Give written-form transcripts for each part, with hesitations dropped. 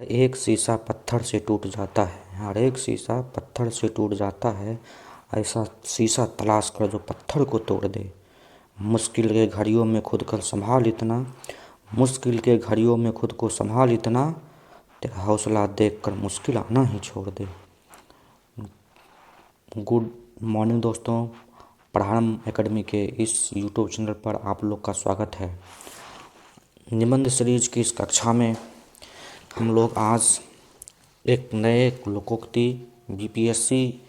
एक शीशा पत्थर से टूट जाता है, हर एक शीशा पत्थर से टूट जाता है। ऐसा शीशा तलाश कर जो पत्थर को तोड़ दे। मुश्किल के घड़ियों में खुद को संभाल इतना, मुश्किल के घड़ियों में खुद को संभाल इतना, तेरा हौसला देख कर मुश्किल आना ही छोड़ दे। गुड मॉर्निंग दोस्तों, प्रारंभ एकेडमी के इस यूट्यूब चैनल पर आप लोग का स्वागत है। निबंध सीरीज की इस कक्षा में हम लोग आज एक नए लोकोक्ति बीपीएससी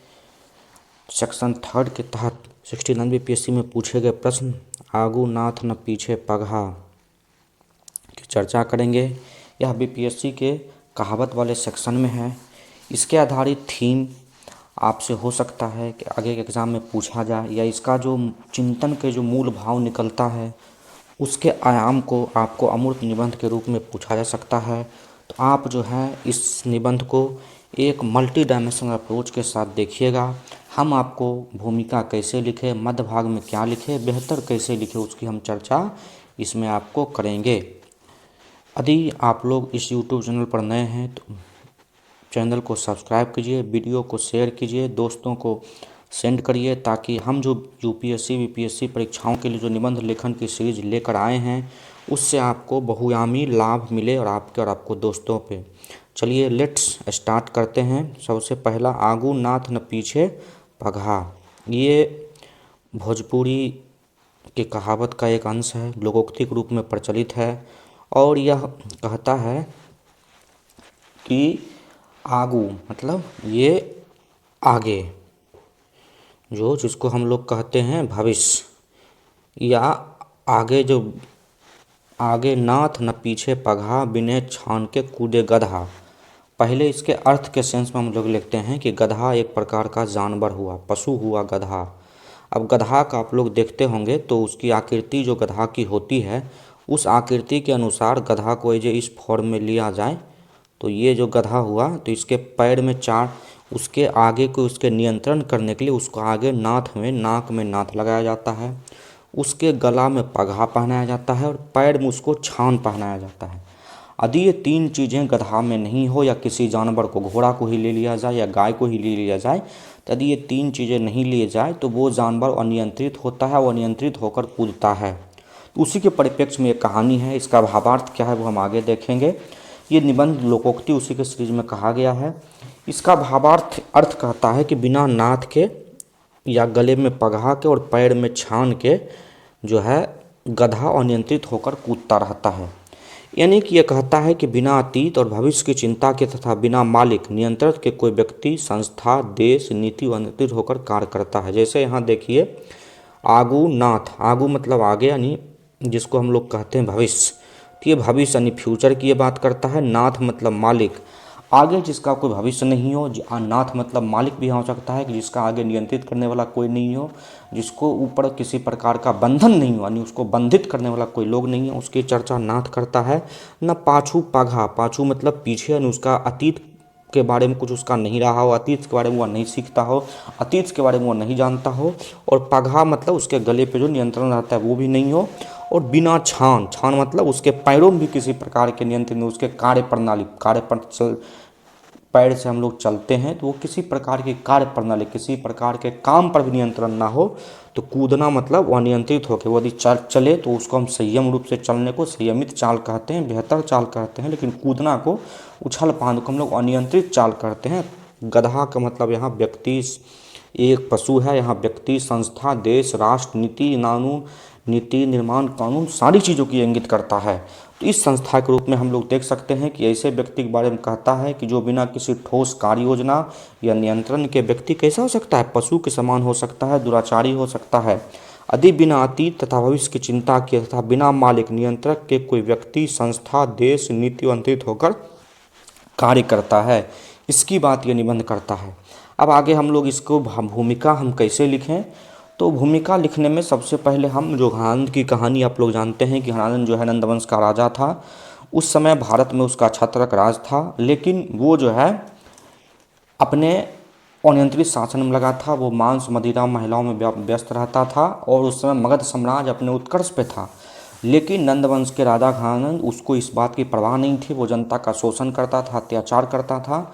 सेक्शन 3 के तहत 69 बीपीएससी में पूछे गए प्रश्न आगू नाथ न पीछे पगहा की चर्चा करेंगे। यह बीपीएससी के कहावत वाले सेक्शन में है। इसके आधारित थीम आपसे हो सकता है कि आगे के एग्ज़ाम में पूछा जाए, या इसका जो चिंतन के जो मूल भाव निकलता है उसके आयाम को आपको अमूर्त निबंध के रूप में पूछा जा सकता है। तो आप जो है इस निबंध को एक मल्टी डायमेंशनल अप्रोच के साथ देखिएगा। हम आपको भूमिका कैसे लिखे, मध्य भाग में क्या लिखे, बेहतर कैसे लिखे, उसकी हम चर्चा इसमें आपको करेंगे। यदि आप लोग इस यूट्यूब चैनल पर नए हैं तो चैनल को सब्सक्राइब कीजिए, वीडियो को शेयर कीजिए, दोस्तों को सेंड करिए, ताकि हम जो यूपीएससी बीपीएससी परीक्षाओं के लिए जो निबंध लेखन की सीरीज लेकर आए हैं उससे आपको बहुआयामी लाभ मिले और आपको दोस्तों पे। चलिए लेट्स स्टार्ट करते हैं। सबसे पहला आगू नाथ न पीछे पगहा, ये भोजपुरी की कहावत का एक अंश है, लोकोक्ति के रूप में प्रचलित है और यह कहता है कि आगू मतलब ये आगे, जो जिसको हम लोग कहते हैं भविष्य, या आगे जो आगे नाथ न पीछे पगहा, बिने छान के कूदे गधा। पहले इसके अर्थ के सेंस में हम लोग लिखते हैं कि गधा एक प्रकार का जानवर हुआ, पशु हुआ गधा। अब गधा का आप लोग देखते होंगे तो उसकी आकृति जो गधा की होती है उस आकृति के अनुसार गधा को यदि इस फॉर्म में लिया जाए तो ये जो गधा हुआ तो इसके पैर में चार, उसके आगे को उसके नियंत्रण करने के लिए उसको आगे नाथ में नाक में नाथ लगाया जाता है, उसके गला में पगहा पहनाया जाता है और पैर में उसको छान पहनाया जाता है। यदि ये तीन चीज़ें गधा में नहीं हो, या किसी जानवर को, घोड़ा को ही ले लिया जाए या गाय को ही ले लिया जाए, तो यदि ये तीन चीज़ें नहीं लिए जाए तो वो जानवर अनियंत्रित होता है, वो अनियंत्रित होकर कूदता है। तो उसी के परिप्रेक्ष्य में एक कहानी है, इसका भावार्थ क्या है वो हम आगे देखेंगे। ये निबंध लोकोक्ति उसी के सीरीज में कहा गया है। इसका भावार्थ अर्थ कहता है कि बिना नाथ के या गले में पगहा के और पैर में छान के जो है गधा अनियंत्रित होकर कूदता रहता है। यानी कि यह कहता है कि बिना अतीत और भविष्य की चिंता के तथा बिना मालिक नियंत्रण के कोई व्यक्ति, संस्था, देश, नीति अनियंत्रित होकर कार्य करता है। जैसे यहाँ देखिए आगू नाथ, आगू मतलब आगे, यानी जिसको हम लोग कहते हैं भविष्य, तो ये भविष्य यानी फ्यूचर की ये बात करता है। नाथ मतलब मालिक, आगे जिसका कोई भविष्य नहीं हो। नाथ मतलब मालिक भी हो सकता है कि जिसका आगे नियंत्रित करने वाला कोई नहीं हो, जिसको ऊपर किसी प्रकार का बंधन नहीं हो, यानी उसको बंधित करने वाला कोई लोग नहीं है, उसकी चर्चा नाथ करता है। न पाछू पगहा, पाछू मतलब पीछे, यानी उसका अतीत के बारे में कुछ उसका नहीं रहा हो, अतीत के बारे में वह नहीं सीखता हो, अतीत के बारे में वो नहीं जानता हो। और पगहा मतलब उसके गले पे जो नियंत्रण रहता है वो भी नहीं हो। और बिना छान, छान मतलब उसके पैरों में भी किसी प्रकार के नियंत्रण नहीं, उसके कार्य प्रणाली, पैर से हम लोग चलते हैं तो वो किसी प्रकार की कार्य प्रणाली, किसी प्रकार के काम पर भी नियंत्रण ना हो। तो कूदना मतलब वो अनियंत्रित होकर वो यदि चले तो उसको हम संयम रूप से चलने को संयमित चाल कहते हैं, बेहतर चाल कहते हैं। लेकिन कूदना को, उछल फांद को हम लोग अनियंत्रित चाल कहते हैं। गधा का मतलब यहाँ व्यक्ति, एक पशु है। यहाँ व्यक्ति, संस्था, देश, राष्ट्र, नीति, कानून, नीति निर्माण, कानून, सारी चीज़ों की इंगित करता है। तो इस संस्था के रूप में हम लोग देख सकते हैं कि ऐसे व्यक्ति के बारे में कहता है कि जो बिना किसी ठोस कार्य योजना या नियंत्रण के व्यक्ति कैसा हो सकता है, पशु के समान हो सकता है, दुराचारी हो सकता है। यदि बिना अतीत तथा भविष्य की चिंता के तथा बिना मालिक नियंत्रक के कोई व्यक्ति, संस्था, देश, नीति अंतरित होकर कार्य करता है, इसकी बात ये निबंध करता है। अब आगे हम लोग इसको भूमिका हम कैसे लिखें, तो भूमिका लिखने में सबसे पहले हम जो घनानंद की कहानी आप लोग जानते हैं कि घनानंद जो है नंदवंश का राजा था। उस समय भारत में उसका छत्रक राज था, लेकिन वो जो है अपने अनियंत्रित शासन में लगा था। वो मांस, मदिरा, महिलाओं में व्यस्त रहता था और उस समय मगध साम्राज्य अपने उत्कर्ष पे था। लेकिन नंदवंश के राजा घनानंद उसको इस बात की परवाह नहीं थी। वो जनता का शोषण करता था, अत्याचार करता था,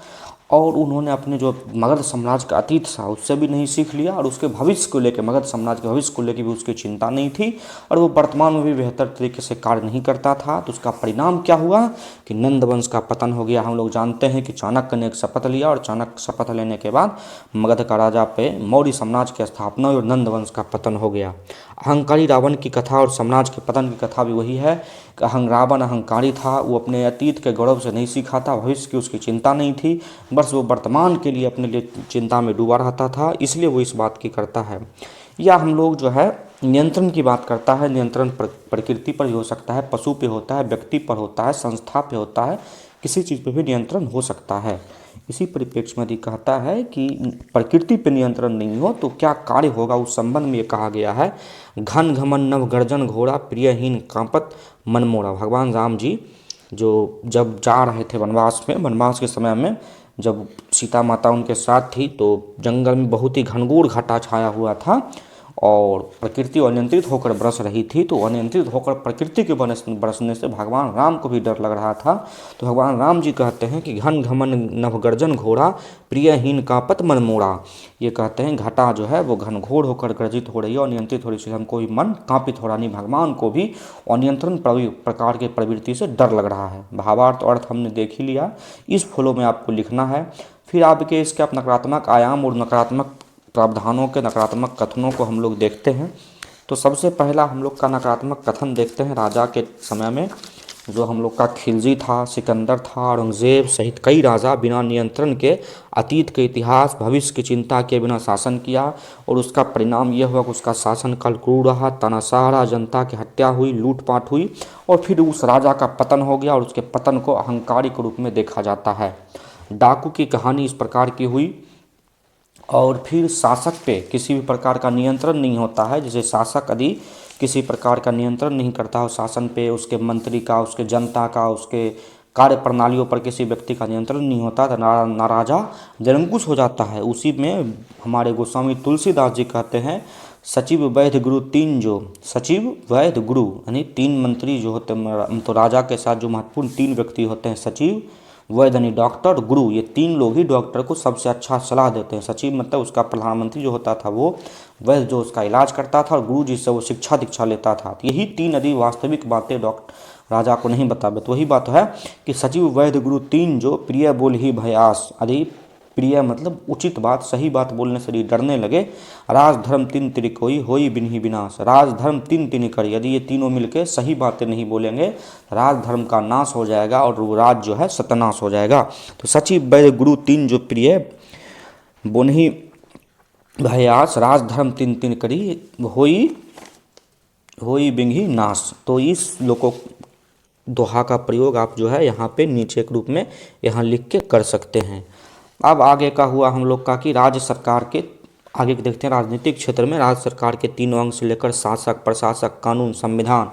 और उन्होंने अपने जो मगध साम्राज्य का अतीत था उससे भी नहीं सीख लिया, और उसके भविष्य को लेकर, मगध साम्राज्य के भविष्य को लेकर भी उसकी चिंता नहीं थी, और वो वर्तमान में भी बेहतर तरीके से कार्य नहीं करता था। तो उसका परिणाम क्या हुआ कि नंदवंश का पतन हो गया। हम लोग जानते हैं कि चाणक्य ने एक शपथ लिया, और चाणक्य शपथ लेने के बाद मगध का राजा पे मौर्य साम्राज्य की स्थापना और नंदवंश का पतन हो गया। अहंकारी रावण की कथा और साम्राज्य के पतन की कथा भी वही है कि रावण अहंकारी था, वो अपने अतीत के गौरव से नहीं सीखा था, भविष्य की उसकी चिंता नहीं थी, बस वो वर्तमान के लिए अपने लिए चिंता में डूबा रहता था, इसलिए वो इस बात की करता है। या हम लोग जो है नियंत्रण की बात करता है, नियंत्रण प्रकृति पर भी हो सकता है, पशु पे होता है, व्यक्ति पर होता है, संस्था पे होता है, किसी चीज़ पे भी नियंत्रण हो सकता है। इसी परिप्रेक्ष्य में यदि कहता है कि प्रकृति पे नियंत्रण नहीं हो तो क्या कार्य होगा, उस संबंध में ये कहा गया है। घन घमन नभ गर्जन घोड़ा प्रियहीन कांपत मन मोरा। भगवान राम जी जो जब जा रहे थे वनवास में, वनवास के समय में जब सीता माता उनके साथ थी तो जंगल में बहुत ही घनघोर घटा छाया हुआ था, और प्रकृति अनियंत्रित होकर बरस रही थी। तो अनियंत्रित होकर प्रकृति के बरसने से भगवान राम को भी डर लग रहा था। तो भगवान राम जी कहते हैं कि घन घमन नभ गर्जन घोड़ा प्रियहीन कांपत मन मोरा। ये कहते हैं घटा जो है वो घनघोर होकर गर्जित हो रही है और नियंत्रित हो रही है, इसलिए हमको भी मन कांपित हो रहा नहीं, भगवान को भी अनियंत्रण प्रकार के प्रवृत्ति से डर लग रहा है। भावार्थ अर्थ हमने देख ही लिया, इस फ्लो में आपको लिखना है। फिर आपके इसके आप नकारात्मक आयाम और नकारात्मक प्रावधानों के नकारात्मक कथनों को हम लोग देखते हैं। तो सबसे पहला हम लोग का नकारात्मक कथन देखते हैं राजा के समय में, जो हम लोग का खिलजी था, सिकंदर था, औरंगजेब सहित कई राजा बिना नियंत्रण के अतीत के इतिहास भविष्य की चिंता के बिना शासन किया, और उसका परिणाम यह हुआ कि उसका शासनकाल क्रूर रहा, तानाशाह रहा, जनता की हत्या हुई, लूटपाट हुई, और फिर उस राजा का पतन हो गया, और उसके पतन को अहंकारी के रूप में देखा जाता है। डाकू की कहानी इस प्रकार की हुई। और फिर शासक पे किसी भी प्रकार का नियंत्रण नहीं होता है, जैसे शासक यदि किसी प्रकार का नियंत्रण नहीं करता हो शासन पे, उसके मंत्री का, उसके जनता का, उसके कार्य प्रणालियों पर किसी व्यक्ति का नियंत्रण नहीं होता तो नाराजा निरंकुश हो जाता है। उसी में हमारे गोस्वामी तुलसीदास जी कहते हैं सचिव वैद्य गुरु तीन, जो सचिव वैद्य गुरु यानी तीन मंत्री जो होते हैं, तो राजा के साथ जो महत्वपूर्ण तीन व्यक्ति होते हैं, सचिव वैद्य यानी डॉक्टर, गुरु, ये तीन लोग ही डॉक्टर को सबसे अच्छा सलाह देते हैं। सचिव मतलब उसका प्रधानमंत्री जो होता था वो, वैद्य जो उसका इलाज करता था, और गुरु जिससे वो शिक्षा दीक्षा लेता था। तो यही तीन यदि वास्तविक बातें डॉक्टर राजा को नहीं बतावे तो वही बात है कि सचिव वैद्य गुरु तीन जो प्रिय बोल ही भयास, यदि प्रिय मतलब उचित बात, सही बात बोलने से डरने लगे। राज धर्म तीन त्रिकोई होई बिन्ही विनाश, राज धर्म तीन तीन करी, यदि ये तीनों मिलके सही बातें नहीं बोलेंगे राज धर्म का नाश हो जाएगा और वो राज जो है सत्यानाश हो जाएगा। तो सचिव वैद्य गुरु तीन जो प्रिय बोनही भयास, राज धर्म तीन तीन करी होई बिन्ही नाश। तो इस लोको दोहा का प्रयोग आप जो है यहाँ पे नीचे के रूप में यहाँ लिख के कर सकते हैं। अब आगे का हुआ हम लोग का कि राज्य सरकार के आगे देखते हैं। राजनीतिक क्षेत्र में राज्य सरकार के तीनों अंग से लेकर शासक, प्रशासक, कानून, संविधान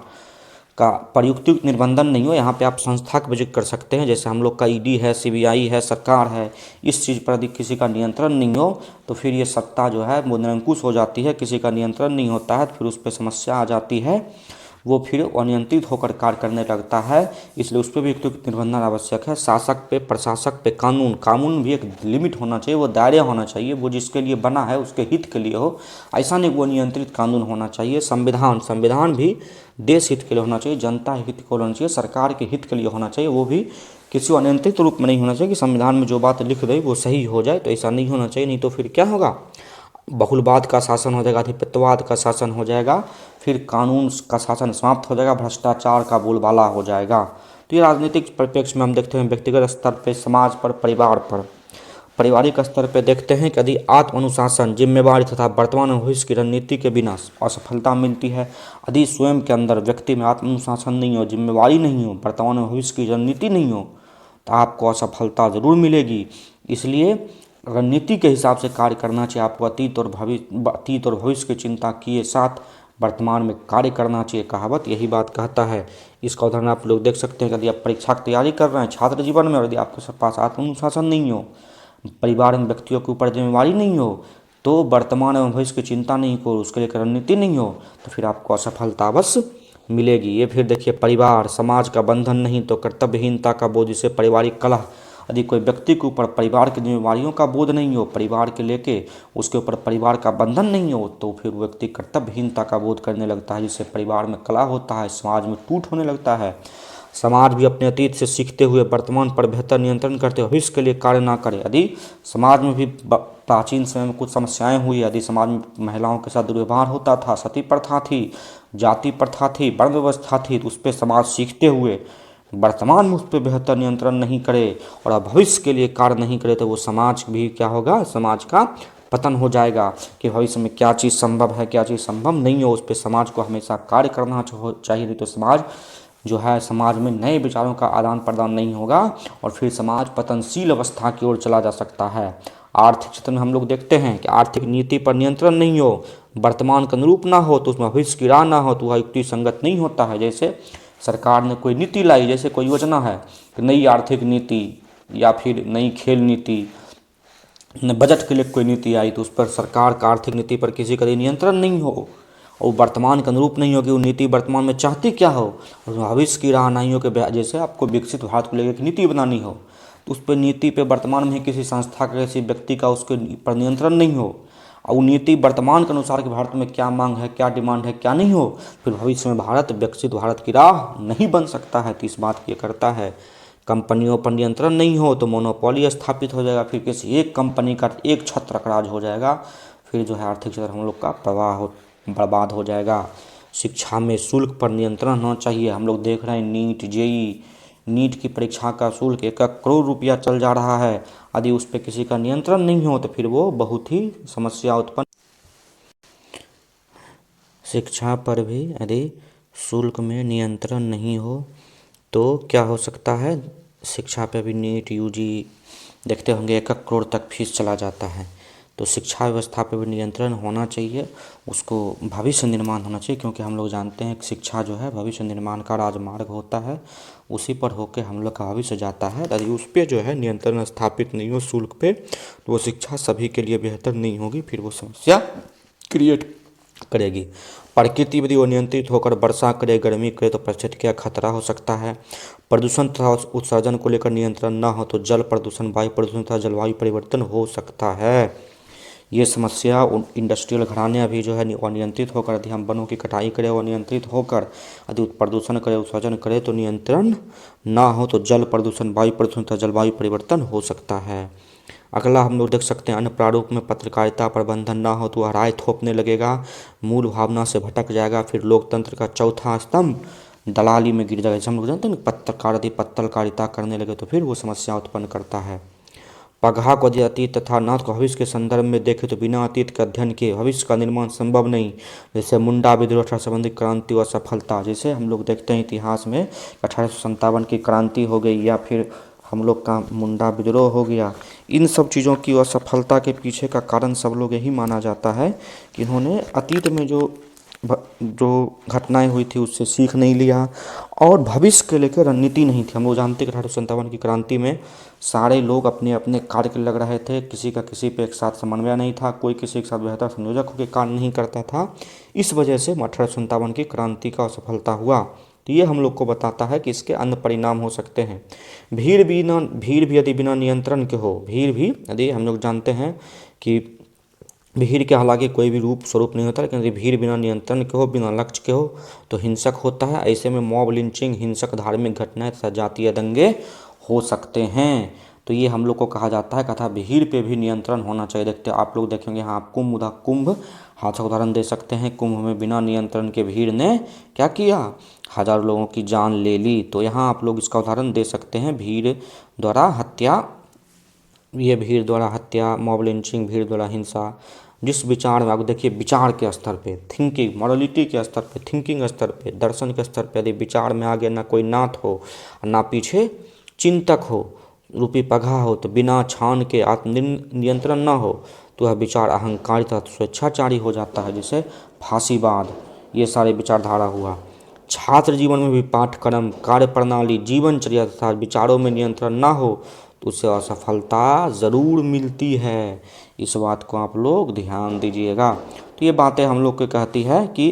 का प्रयुक्त निबंधन नहीं हो। यहाँ पे आप संस्था का जिक्र कर सकते हैं, जैसे हम लोग का ईडी है, सीबीआई है, सरकार है। इस चीज़ पर यदि किसी का नियंत्रण नहीं हो तो फिर ये सत्ता जो है वो निरंकुश हो जाती है। किसी का नियंत्रण नहीं होता है तो फिर उस पर समस्या आ जाती है, वो फिर अनियंत्रित होकर कार्य करने लगता है, इसलिए उस पर भी एक निबंधन आवश्यक है। शासक पे, प्रशासक पे, कानून भी एक लिमिट होना चाहिए, वो दायरे होना चाहिए, वो जिसके लिए बना है उसके हित के लिए हो, ऐसा नहीं वो नियंत्रित कानून होना चाहिए। संविधान भी देश हित के लिए होना चाहिए, जनता हित के लिए होना चाहिए, सरकार के हित के लिए होना चाहिए, वो भी किसी अनियंत्रित रूप में नहीं होना चाहिए कि संविधान में जो बात लिख दे वो सही हो जाए, तो ऐसा नहीं होना चाहिए। नहीं तो फिर क्या होगा, बहुलवाद का शासन हो जाएगा, अधिपत्यवाद का शासन हो जाएगा, फिर कानून का शासन समाप्त हो जाएगा, भ्रष्टाचार का बोलबाला हो जाएगा। तो ये राजनीतिक परिप्रेक्ष्य में हम देखते हैं व्यक्तिगत स्तर पर, समाज पर, परिवार पर। पारिवारिक स्तर पर देखते हैं कि यदि आत्म अनुशासन, जिम्मेवारी तथा वर्तमान और भविष्य की रणनीति के बिना असफलता मिलती है। यदि स्वयं के अंदर व्यक्ति में आत्म अनुशासन नहीं हो, जिम्मेवारी नहीं हो, वर्तमान और भविष्य की रणनीति नहीं हो तो आपको असफलता ज़रूर मिलेगी। इसलिए रणनीति के हिसाब से कार्य करना चाहिए आपको। अतीत और भविष्य की चिंता किए साथ वर्तमान में कार्य करना चाहिए, कहावत यही बात कहता है। इसका उदाहरण आप लोग देख सकते हैं कि यदि आप परीक्षा की तैयारी कर रहे हैं छात्र जीवन में, और यदि आपके पास आत्मनुशासन नहीं हो, परिवार में व्यक्तियों के ऊपर जिम्मेवारी नहीं हो, तो वर्तमान एवं भविष्य की चिंता नहीं हो, उसके लिए रणनीति नहीं हो, तो फिर आपको असफलता अवश्य मिलेगी। ये फिर देखिए, परिवार समाज का बंधन नहीं तो कर्तव्यहीनता का बोझ, जिसे पारिवारिक कलह, यदि कोई व्यक्ति के ऊपर परिवार की जिम्मेवारियों का बोझ नहीं हो, परिवार के लेके उसके ऊपर परिवार का बंधन नहीं हो, तो फिर वो व्यक्ति कर्तव्यहीनता का बोध करने लगता है, जिससे परिवार में कलह होता है, समाज में टूट होने लगता है। समाज भी अपने अतीत से सीखते हुए वर्तमान पर बेहतर नियंत्रण करते हुए भविष्य के लिए कार्य ना करे। यदि समाज में भी प्राचीन समय में कुछ समस्याएं हुई, यदि समाज में महिलाओं के साथ दुर्व्यवहार होता था, सती प्रथा थी, जाति प्रथा थी, वर्ण व्यवस्था थी, तो उस पर समाज सीखते हुए वर्तमान में उस पर बेहतर नियंत्रण नहीं करे और अब भविष्य के लिए कार्य नहीं करे, तो वो समाज भी क्या होगा, समाज का पतन हो जाएगा कि भविष्य में क्या चीज़ संभव है, क्या चीज़ संभव नहीं हो, उस पर समाज को हमेशा कार्य करना चाहिए। नहीं तो समाज जो है, समाज में नए विचारों का आदान प्रदान नहीं होगा और फिर समाज पतनशील अवस्था की ओर चला जा सकता है। आर्थिक क्षेत्र में हम लोग देखते हैं कि आर्थिक नीति पर नियंत्रण नहीं हो, वर्तमान के अनुरूप ना हो, तो उसमें भविष्य की राह ना हो, तो वह युक्ति संगत नहीं होता है। जैसे सरकार ने कोई नीति लाई, जैसे कोई योजना है कि नई आर्थिक नीति या फिर नई खेल नीति, बजट के लिए कोई नीति आई, तो उस पर सरकार का आर्थिक नीति पर किसी का नियंत्रण नहीं हो और वर्तमान के अनुरूप नहीं हो कि वो नीति वर्तमान में चाहती क्या हो, और भविष्य की राह नहीं हो कि जैसे आपको विकसित भारत को लेकर नीति बनानी हो, तो उस पर नीति पे वर्तमान में किसी संस्था का, किसी व्यक्ति का उसके पर नियंत्रण नहीं हो और वो नीति वर्तमान के अनुसार कि भारत में क्या मांग है, क्या डिमांड है, क्या नहीं हो, फिर भविष्य में भारत विकसित भारत की राह नहीं बन सकता है। तो इस बात की करता है। कंपनियों पर नियंत्रण नहीं हो तो मोनोपोली स्थापित हो जाएगा, फिर किसी एक कंपनी का एक छत्रक राज हो जाएगा, फिर जो है आर्थिक क्षेत्र हम लोग का बर्बाद हो जाएगा। शिक्षा में शुल्क पर नियंत्रण होना चाहिए। हम लोग देख रहे हैं नीट जेई, नीट की परीक्षा का शुल्क 1 करोड़ रुपया चल जा रहा है। यदि उस पर किसी का नियंत्रण नहीं हो तो फिर वो बहुत ही समस्या उत्पन्न। शिक्षा पर भी यदि शुल्क में नियंत्रण नहीं हो तो क्या हो सकता है, शिक्षा पे भी नीट यूजी देखते होंगे 1 करोड़ तक फीस चला जाता है। तो शिक्षा व्यवस्था पे भी नियंत्रण होना चाहिए, उसको भविष्य निर्माण होना चाहिए, क्योंकि हम लोग जानते हैं कि शिक्षा जो है भविष्य निर्माण का राजमार्ग होता है, उसी पर होकर हम लोग का भविष्य जाता है। यदि उस पर जो है नियंत्रण स्थापित नहीं हो शुल्क पे, तो वो शिक्षा सभी के लिए बेहतर नहीं होगी, फिर वो समस्या क्रिएट करेगी। प्रकृति यदि वो नियंत्रित होकर वर्षा करे, गर्मी करे, तो परिस्थिति का खतरा हो सकता है। प्रदूषण तथा उत्सर्जन को लेकर नियंत्रण न हो तो जल प्रदूषण, वायु प्रदूषण तथा जलवायु परिवर्तन हो सकता है। ये समस्या इंडस्ट्रियल घराने अभी जो है अनियंत्रित होकर, यदि हम वनों की कटाई करें और नियंत्रित होकर यदि प्रदूषण करे, उत्सर्जन करे, तो नियंत्रण ना हो तो जल प्रदूषण, वायु प्रदूषण तथा जलवायु परिवर्तन हो सकता है। अगला हम लोग देख सकते हैं, अन्य प्रारूप में पत्रकारिता प्रबंधन ना हो तो वह राय थोपने लगेगा, मूल भावना से भटक जाएगा, फिर लोकतंत्र का चौथा स्तंभ दलाली में गिर जाएगा। जैसे हम लोग जानते हैं पत्रकार यदि पत्रकारिता करने लगे तो फिर वो समस्या उत्पन्न करता है। पगहा को यदि अतीत तथा नाथ को भविष्य के संदर्भ में देखें तो बिना अतीत के अध्ययन के भविष्य का निर्माण संभव नहीं। जैसे मुंडा विद्रोह संबंधी क्रांति व सफलता, जैसे हम लोग देखते हैं इतिहास में 1857 की क्रांति हो गई या फिर हम लोग का मुंडा विद्रोह हो गया, इन सब चीज़ों की असफलता के पीछे का कारण सब लोग यही माना जाता है कि इन्होंने अतीत में जो घटनाएं हुई थी उससे सीख नहीं लिया और भविष्य के लेकर रणनीति नहीं थी। हम लोग जानते हैं कि 1857 की क्रांति में सारे लोग अपने अपने कार्य के लग रहे थे, किसी का किसी पे एक साथ समन्वय नहीं था, कोई किसी के साथ बेहतर संयोजक होकर कार्य नहीं करता था। इस वजह से 1857 की क्रांति का असफलता हुआ। तो ये हम लोग को बताता है कि इसके अन्य परिणाम हो सकते हैं। भीड़ भी यदि बिना नियंत्रण के हो, भीड़ भी यदि हम लोग जानते हैं कि भीड़ के हालांकि कोई भी रूप स्वरूप नहीं होता, लेकिन यदि भीड़ बिना नियंत्रण के हो, बिना लक्ष्य के हो तो हिंसक होता है। ऐसे में मॉब लिंचिंग, हिंसक धार्मिक घटनाएं तथा जातीय दंगे हो सकते हैं। तो ये हम लोग को कहा जाता है कथा भीड़ पे भी नियंत्रण होना चाहिए। देखते आप लोग देखेंगे, हाँ कुंभ हादसा उदाहरण दे सकते हैं। कुंभ में बिना नियंत्रण के भीड़ ने क्या किया, हजारों लोगों की जान ले ली। तो यहाँ आप लोग इसका उदाहरण दे सकते हैं, भीड़ द्वारा हत्या, ये भीड़ द्वारा हत्या, मॉब लिंचिंग, भीड़ द्वारा हिंसा। जिस विचार में आप देखिए, विचार के स्तर पे, थिंकिंग, मॉरलिटी के स्तर पे, थिंकिंग स्तर पे, दर्शन के स्तर पे यदि विचार में आगे ना कोई नाथ हो ना पीछे चिंतक हो, रूपी पगहा हो, तो बिना छान के आत्म नियंत्रण ना हो तो वह विचार अहंकारी तथा स्वेच्छाचारी हो जाता है, जैसे फांसीवाद, ये सारे विचारधारा हुआ। छात्र जीवन में भी पाठ्यक्रम, कार्य प्रणाली, जीवनचर्या तथा विचारों में नियंत्रण ना हो तो उसे असफलता ज़रूर मिलती है। इस बात को आप लोग ध्यान दीजिएगा। तो ये बातें हम लोग को कहती है कि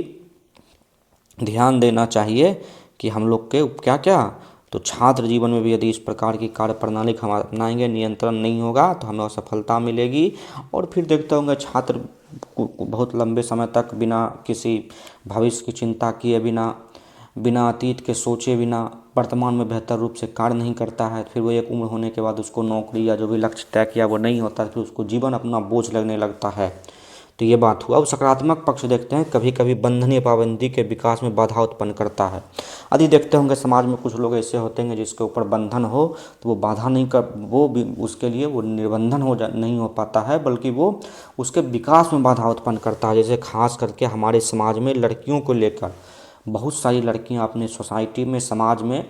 ध्यान देना चाहिए कि हम लोग के क्या क्या। तो छात्र जीवन में भी यदि इस प्रकार की कार्य प्रणाली हम अपनाएंगे, नियंत्रण नहीं होगा तो हमें असफलता मिलेगी। और फिर देखते होंगे छात्र को बहुत लंबे समय तक बिना किसी भविष्य की चिंता किए बिना बिना अतीत के सोचे बिना वर्तमान में बेहतर रूप से कार्य नहीं करता है। फिर वो एक उम्र होने के बाद उसको नौकरी या जो भी लक्ष्य तय किया वो नहीं होता, फिर उसको जीवन अपना बोझ लगने लगता है। तो ये बात हुआ। अब सकारात्मक पक्ष देखते हैं, कभी कभी बंधन या पाबंदी के विकास में बाधा उत्पन्न करता है। यदि देखते होंगे समाज में कुछ लोग ऐसे होते हैं जिसके ऊपर बंधन हो तो वो बाधा नहीं कर, वो भी उसके लिए वो निर्बंधन नहीं हो पाता है, बल्कि वो उसके विकास में बाधा उत्पन्न करता है। जैसे खास करके हमारे समाज में लड़कियों को लेकर बहुत सारी लड़कियां अपने सोसाइटी में, समाज में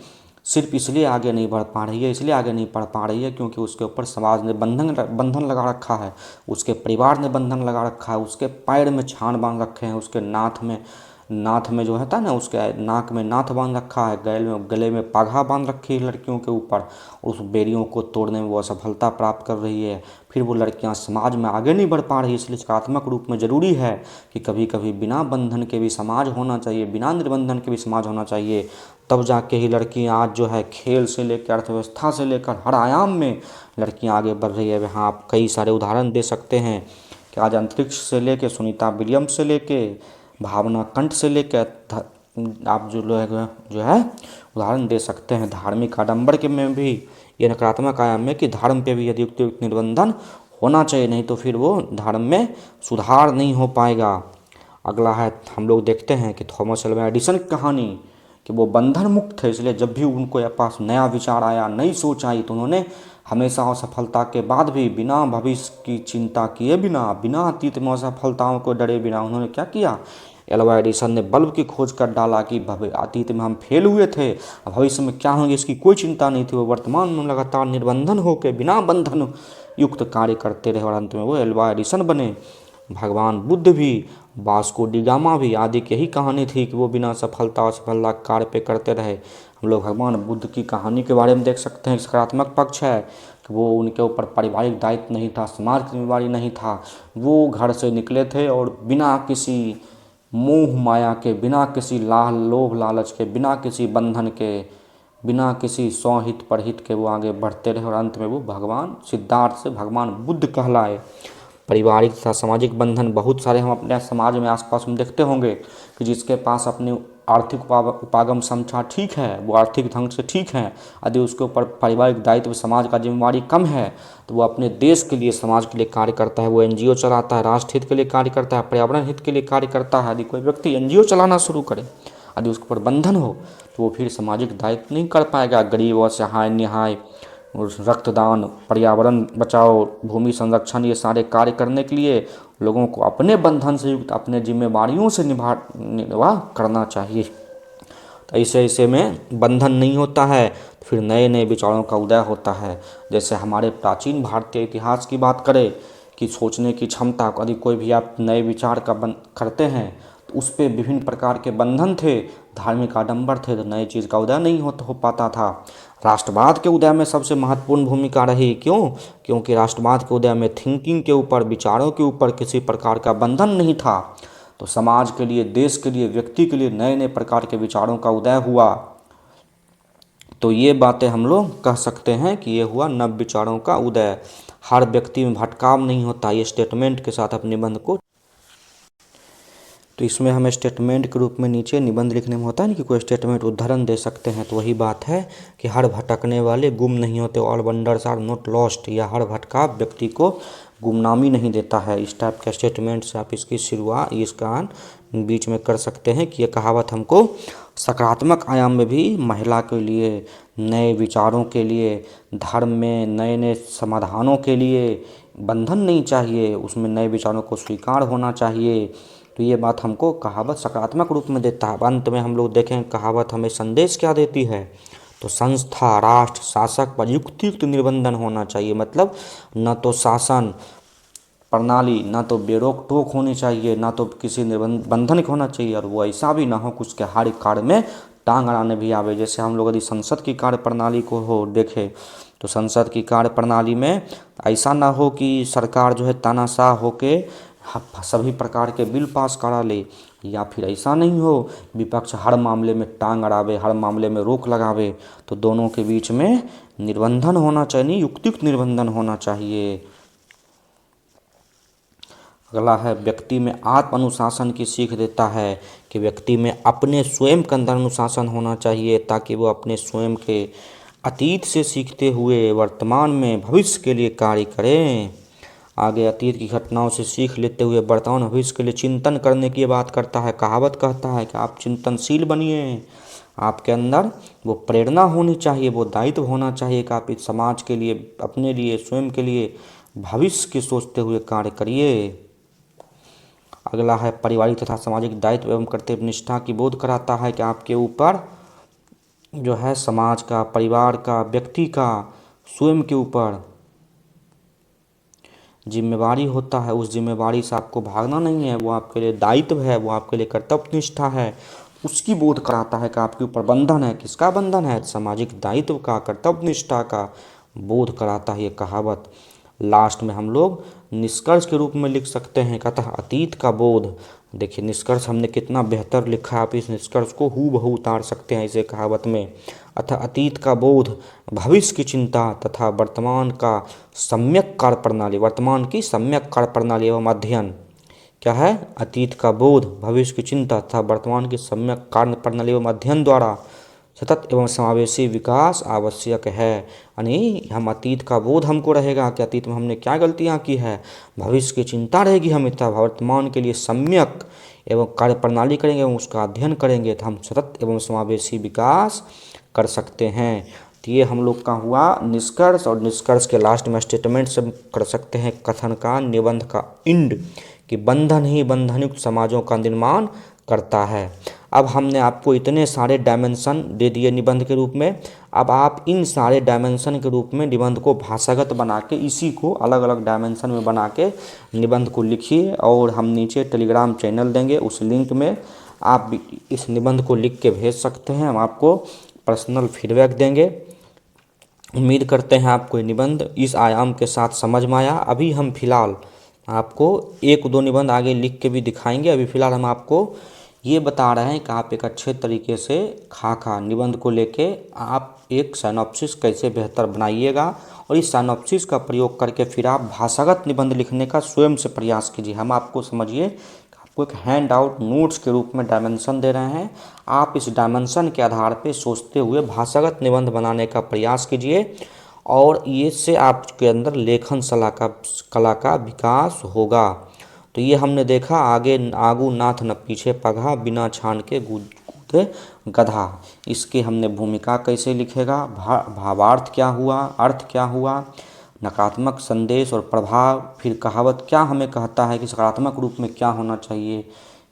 सिर्फ इसलिए आगे नहीं बढ़ पा रही है, इसलिए आगे नहीं पढ़ पा रही है क्योंकि उसके ऊपर समाज ने बंधन लगा रखा है, उसके परिवार ने बंधन लगा रखा है, उसके पैर में छान बांध रखे हैं, उसके नाथ में जो होता है ना, उसके नाक में नाथ बांध रखा है, गले में पाघा बांध रखी है लड़कियों के ऊपर। उस बेड़ियों को तोड़ने में वो असफलता प्राप्त कर रही है। फिर वो लड़कियां समाज में आगे नहीं बढ़ पा रही। इसलिए सकारात्मक रूप में ज़रूरी है कि कभी कभी बिना बंधन के भी समाज होना चाहिए, बिना निर्बंधन के भी समाज होना चाहिए। तब जाके ही लड़कियां आज जो है खेल से लेकर अर्थव्यवस्था से लेकर हर आयाम में लड़कियां आगे बढ़ रही है। यहाँ आप कई सारे उदाहरण दे सकते हैं कि आज अंतरिक्ष से लेकर सुनीता विलियम्स से लेके भावना कंठ से लेकर आप जो है उदाहरण दे सकते हैं। धार्मिक आडंबर के में भी ये नकारात्मक आयाम में कि धर्म पे भी यदि युक्त निर्बंधन होना चाहिए, नहीं तो फिर वो धर्म में सुधार नहीं हो पाएगा। अगला है, हम लोग देखते हैं कि थॉमस एल्वा एडिसन की कहानी कि वो बंधन मुक्त थे, इसलिए जब भी उनको पास नया विचार आया, नई सोच आई, तो उन्होंने हमेशा असफलता के बाद भी बिना भविष्य की चिंता किए बिना अतीत में असफलताओं को डरे बिना उन्होंने क्या किया, एल्वा एडिसन ने बल्ब की खोज कर डाला कि अतीत में हम फेल हुए थे, भविष्य में क्या होंगे इसकी कोई चिंता नहीं थी। वो वर्तमान में लगातार निर्बंधन होकर बिना बंधन युक्त कार्य करते रहे और अंत में वो एल्वा एडिसन बने। भगवान बुद्ध भी, वास्को डी गामा भी, आदि की यही कहानी थी कि वो बिना सफलता असफलता कार्य पे करते रहे। हम लोग भगवान बुद्ध की कहानी के बारे में देख सकते हैं। सकारात्मक पक्ष है कि वो उनके ऊपर पारिवारिक दायित्व नहीं था, समाज की जिम्मेदारी नहीं था। वो घर से निकले थे और बिना किसी मोह माया के, बिना किसी लोभ लालच के, बिना किसी बंधन के, बिना किसी स्वहित परहित के वो आगे बढ़ते रहे और अंत में वो भगवान सिद्धार्थ से भगवान बुद्ध कहलाए। पारिवारिक तथा सामाजिक बंधन बहुत सारे हम अपने समाज में आसपास में देखते होंगे कि जिसके पास अपनी आर्थिक उपागम क्षमता ठीक है, वो आर्थिक ढंग से ठीक है, यदि उसके ऊपर पारिवारिक दायित्व समाज का जिम्मेवारी कम है तो वो अपने देश के लिए, समाज के लिए कार्य करता है। वो एनजीओ चलाता है, राष्ट्र हित के लिए कार्य करता है, पर्यावरण हित के लिए कार्य करता है। यदि कोई व्यक्ति एनजीओ चलाना शुरू करे, यदि उसके ऊपर बंधन हो तो वो फिर सामाजिक दायित्व नहीं कर पाएगा। गरीब असहाय निहाय, रक्तदान, पर्यावरण बचाओ, भूमि संरक्षण, ये सारे कार्य करने के लिए लोगों को अपने बंधन से युक्त अपने जिम्मेवारियों से निर्वाह करना चाहिए। तो ऐसे ऐसे में बंधन नहीं होता है तो फिर नए नए विचारों का उदय होता है। जैसे हमारे प्राचीन भारतीय इतिहास की बात करें कि सोचने की क्षमता, यदि कोई भी आप नए विचार का करते हैं तो उस पर विभिन्न प्रकार के बंधन थे, धार्मिक आडंबर थे, तो नई चीज़ का उदय नहीं हो पाता था। राष्ट्रवाद के उदय में सबसे महत्वपूर्ण भूमिका रही, क्यों? क्योंकि राष्ट्रवाद के उदय में थिंकिंग के ऊपर, विचारों के ऊपर किसी प्रकार का बंधन नहीं था। तो समाज के लिए, देश के लिए, व्यक्ति के लिए नए नए प्रकार के विचारों का उदय हुआ। तो ये बातें हम लोग कह सकते हैं कि ये हुआ नव विचारों का उदय। हर व्यक्ति में भटकाव नहीं होता। ये स्टेटमेंट के साथ अपने निबंध को, तो इसमें हमें स्टेटमेंट के रूप में नीचे निबंध लिखने में होता है ना कि कोई स्टेटमेंट उदाहरण दे सकते हैं। तो वही बात है कि हर भटकने वाले गुम नहीं होते, all wonders are not lost, या हर भटकाव व्यक्ति को गुमनामी नहीं देता है। इस टाइप के स्टेटमेंट से आप इसकी शुरुआत, इसका बीच में कर सकते हैं कि ये कहावत हमको सकारात्मक आयाम में भी महिला के लिए, नए विचारों के लिए, धर्म में नए नए समाधानों के लिए बंधन नहीं चाहिए, उसमें नए विचारों को स्वीकार होना चाहिए। तो ये बात हमको कहावत सकारात्मक रूप में देता है। अंत में हम लोग देखें कहावत हमें संदेश क्या देती है। तो संस्था, राष्ट्र, शासक पर युक्तियुक्त निर्बंधन होना चाहिए। मतलब न तो शासन प्रणाली, ना तो बेरोक टोक होनी चाहिए, ना तो किसी बंधन होना चाहिए, और वो ऐसा भी ना हो कुछ के हर कार्य में टांग अड़ाने भी आवे। जैसे हम लोग यदि संसद की कार्य प्रणाली को हो देखें तो संसद की कार्य प्रणाली में ऐसा ना हो कि सरकार जो है तानाशाह होके सभी प्रकार के बिल पास करा ले, या फिर ऐसा नहीं हो विपक्ष हर मामले में टांग अड़ावे, हर मामले में रोक लगावे। तो दोनों के बीच में निर्बंधन होना चाहिए, युक्तियुक्त निर्बंधन होना चाहिए। अगला है व्यक्ति में आत्म अनुशासन की सीख देता है कि व्यक्ति में अपने स्वयं के अंदर अनुशासन होना चाहिए ताकि वो अपने स्वयं के अतीत से सीखते हुए वर्तमान में भविष्य के लिए कार्य करें। आगे अतीत की घटनाओं से सीख लेते हुए वर्तमान भविष्य के लिए चिंतन करने की बात करता है। कहावत कहता है कि आप चिंतनशील बनिए, आपके अंदर वो प्रेरणा होनी चाहिए, वो दायित्व होना चाहिए कि आप इस समाज के लिए, अपने लिए, स्वयं के लिए भविष्य की सोचते हुए कार्य करिए। अगला है पारिवारिक तथा सामाजिक दायित्व एवं कर्तव्य निष्ठा की बोध कराता है कि आपके ऊपर जो है समाज का, परिवार का, व्यक्ति का, स्वयं के ऊपर जिम्मेवारी होता है। उस जिम्मेवारी से आपको भागना नहीं है, वो आपके लिए दायित्व है, वो आपके लिए कर्तव्य निष्ठा है, उसकी बोध कराता है कि आपके ऊपर बंधन है। किसका बंधन है? सामाजिक दायित्व का, कर्तव्य निष्ठा का बोध कराता है ये कहावत। लास्ट में हम लोग निष्कर्ष के रूप में लिख सकते हैं अतः अतीत का बोध। देखिए निष्कर्ष हमने कितना बेहतर लिखा है, आप इस निष्कर्ष को हूबहू उतार सकते हैं इसे कहावत में। अतः अतीत का बोध, भविष्य की चिंता तथा वर्तमान का सम्यक कार्य प्रणाली, वर्तमान की सम्यक कार्य प्रणाली एवं अध्ययन। क्या है? अतीत का बोध, भविष्य की चिंता तथा वर्तमान की सम्यक कार्य प्रणाली एवं अध्ययन द्वारा सतत एवं समावेशी विकास आवश्यक है। यानी हम अतीत का बोध हमको रहेगा कि अतीत में हमने क्या गलतियां की है, भविष्य की चिंता रहेगी हमें, तथा वर्तमान के लिए सम्यक एवं कार्य प्रणाली करेंगे एवं उसका अध्ययन करेंगे तो हम सतत एवं समावेशी विकास कर सकते हैं। तो ये हम लोग का हुआ निष्कर्ष, और निष्कर्ष के लास्ट में स्टेटमेंट से कर सकते हैं कथन का, निबंध का इंड, कि बंधन ही बंधनयुक्त समाजों का निर्माण करता है। अब हमने आपको इतने सारे डायमेंशन दे दिए निबंध के रूप में। अब आप इन सारे डायमेंशन के रूप में निबंध को भाषागत बना के, इसी को अलग अलग डायमेंशन में बना के निबंध को लिखिए, और हम नीचे टेलीग्राम चैनल देंगे, उस लिंक में आप इस निबंध को लिख के भेज सकते हैं। हम आपको पर्सनल फीडबैक देंगे। उम्मीद करते हैं आपको ये निबंध इस आयाम के साथ समझ में आया। अभी हम फिलहाल आपको एक दो निबंध आगे लिख के भी दिखाएंगे। अभी फिलहाल हम आपको ये बता रहे हैं कि आप एक अच्छे तरीके से खाका निबंध को लेके आप एक साइनॉप्सिस कैसे बेहतर बनाइएगा, और इस साइनॉप्सिस का प्रयोग करके फिर आप भाषागत निबंध लिखने का स्वयं से प्रयास कीजिए। हम आपको समझिए आपको एक हैंड आउट नोट्स के रूप में डायमेंशन दे रहे हैं, आप इस डायमेंशन के आधार पे सोचते हुए भाषागत निबंध बनाने का प्रयास कीजिए, और इससे आपके अंदर लेखन कला का विकास होगा। तो ये हमने देखा आगे आगू नाथ न पीछे पगहा, बिना छान के कूदे गधा। इसकी हमने भूमिका कैसे लिखेगा, भावार्थ क्या हुआ, अर्थ क्या हुआ, नकारात्मक संदेश और प्रभाव, फिर कहावत क्या हमें कहता है कि सकारात्मक रूप में क्या होना चाहिए,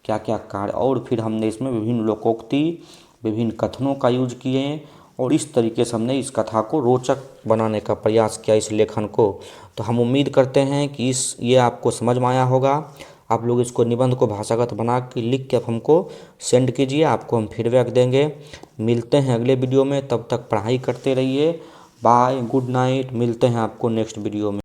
क्या क्या कार्य, और फिर हमने इसमें विभिन्न लोकोक्ति, विभिन्न कथनों का यूज किए, और इस तरीके से हमने इस कथा को रोचक बनाने का प्रयास किया, इस लेखन को। तो हम उम्मीद करते हैं कि ये आपको समझ में आया होगा। आप लोग इसको निबंध को भाषागत बना के लिख के हमको सेंड कीजिए, आपको हम फीडबैक देंगे। मिलते हैं अगले वीडियो में, तब तक पढ़ाई करते रहिए। बाय, गुड नाइट, मिलते हैं आपको नेक्स्ट वीडियो में।